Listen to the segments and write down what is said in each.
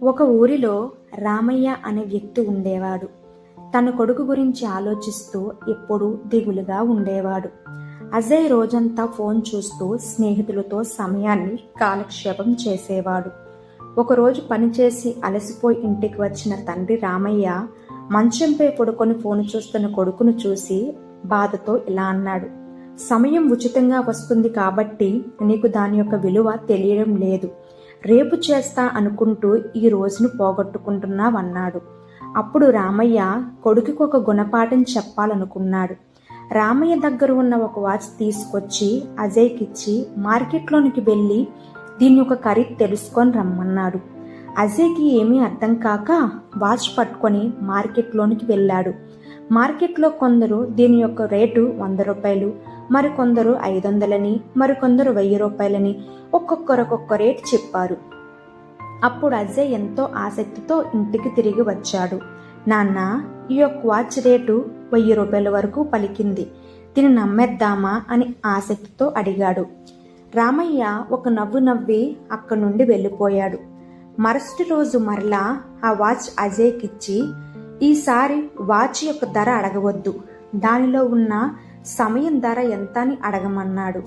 ఒక ఊరిలో రామయ్య అనే వ్యక్తి ఉండేవాడు. తన కొడుకు గురించి ఆలోచిస్తూ ఎప్పుడూ దిగులుగా ఉండేవాడు. అజయ్ రోజంతా ఫోన్ చూస్తూ స్నేహితులతో సమయాన్ని కాలక్షేపం చేసేవాడు. ఒకరోజు పనిచేసి అలసిపోయి ఇంటికి వచ్చిన తండ్రి రామయ్య మంచంపై పడుకొని ఫోన్ చూస్తున్న కొడుకును చూసి బాధతో ఇలా అన్నాడు: సమయం ఉచితంగా వస్తుంది కాబట్టి నీకు దాని యొక్క విలువ తెలియడం లేదు. రేపు చేస్తా అనుకుంటూ ఈ రోజును పోగొట్టుకుంటున్నావన్నాడు. అప్పుడు రామయ్య కొడుకుకు ఒక గుణపాఠం చెప్పాలనుకున్నాడు. రామయ్య దగ్గర ఉన్న ఒక వాచ్ తీసుకొచ్చి అజయ్కిచ్చి మార్కెట్లోనికి వెళ్ళి దీని యొక్క ఖరీదు తెలుసుకొని రమ్మన్నాడు. అజయ్కి ఏమీ అర్థం కాక వాచ్ పట్టుకొని మార్కెట్లోనికి వెళ్ళాడు. మార్కెట్లో కొందరు దీని యొక్క రేటు 100 రూపాయలు, మరికొందరు 500 మరికొందరు 1000 రూపాయలని ఒక్కొక్క రేటు చెప్పారు. అప్పుడు అజయ్ ఎంతో ఆసక్తితో ఇంటికి తిరిగి వచ్చాడు. నాన్న, ఈ యొక్క వాచ్ రేటు 1000 రూపాయల వరకు పలికింది, దీన్ని నమ్మేద్దామా అని ఆసక్తితో అడిగాడు. రామయ్య ఒక నవ్వు నవ్వి అక్కడి నుండి వెళ్ళిపోయాడు. మరుసటి రోజు మరలా ఆ వాచ్ అజయ్కిచ్చి, ఈసారి వాచ్ యొక్క ధర అడగవద్దు, దానిలో ఉన్న సమయం ధర ఎంత అని అడగమన్నాడు.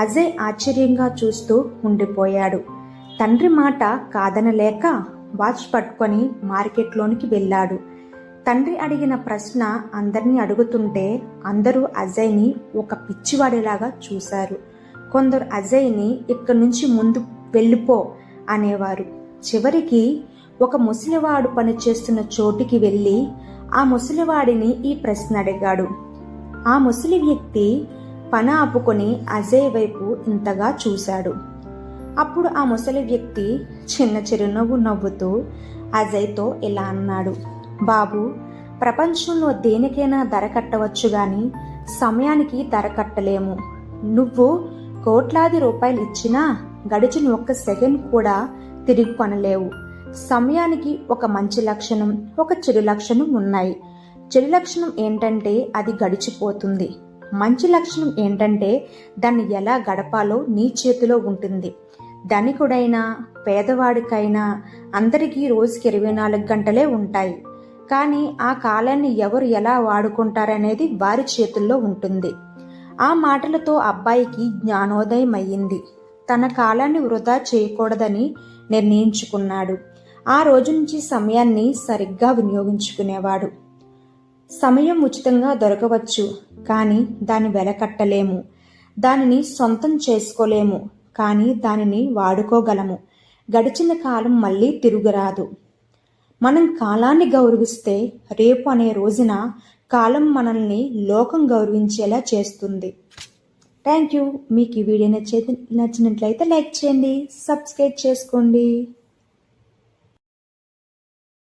అజయ్ ఆశ్చర్యంగా చూస్తూ ఉండిపోయాడు. తండ్రి మాట కాదనలేక వాచ్ పట్టుకొని మార్కెట్లోనికి వెళ్ళాడు. తండ్రి అడిగిన ప్రశ్న అందరినీ అడుగుతుంటే అందరూ అజయ్ని ఒక పిచ్చివాడిలాగా చూశారు. కొందరు అజయ్ని ఇక్కడి నుంచి ముందు వెళ్ళిపో అనేవారు. చివరికి ఒక ముసలివాడు పనిచేస్తున్న చోటికి వెళ్ళి ఆ ముసలివాడిని ఈ ప్రశ్న అడిగాడు. ఆ ముసలి వ్యక్తి పని ఆపుకొని అజయ్ వైపు ఇంతగా చూశాడు. అప్పుడు ఆ ముసలి వ్యక్తి చిన్న చిరునవ్వు నవ్వుతూ అజయ్తో ఇలా అన్నాడు: బాబు, ప్రపంచంలో దేనికైనా ధర కట్టవచ్చు గాని సమయానికి ధర కట్టలేము. నువ్వు కోట్లాది రూపాయలు ఇచ్చినా గడిచిన 1 సెకండ్ కూడా తిరిగి కొనలేవు. సమయానికి ఒక మంచి లక్షణం, ఒక చెడు లక్షణం ఉన్నాయి. చెడు లక్షణం ఏంటంటే అది గడిచిపోతుంది. మంచి లక్షణం ఏంటంటే దాన్ని ఎలా గడపాలో నీ చేతిలో ఉంటుంది. ధనికుడైనా పేదవాడికైనా అందరికీ రోజుకి 24 గంటలే ఉంటాయి. కానీ ఆ కాలాన్ని ఎవరు ఎలా వాడుకుంటారనేది వారి చేతుల్లో ఉంటుంది. ఆ మాటలతో అబ్బాయికి జ్ఞానోదయం అయ్యింది. తన కాలాన్ని వృధా చేయకూడదని నిర్ణయించుకున్నాడు. ఆ రోజు నుంచి సమయాన్ని సరిగ్గా వినియోగించుకునేవాడు. సమయం ఉచితంగా దొరకవచ్చు, కానీ దాని వెల కట్టలేము. దానిని సొంతం చేసుకోలేము, కానీ దానిని వాడుకోగలము. గడిచిన కాలం మళ్ళీ తిరుగురాదు. మనం కాలాన్ని గౌరవిస్తే రేపు అనే రోజున కాలం మనల్ని లోకం గౌరవించేలా చేస్తుంది. Thank you. మీకు ఈ వీడియో నచ్చినట్లయితే లైక్ చేయండి, సబ్స్క్రైబ్ చేసుకోండి.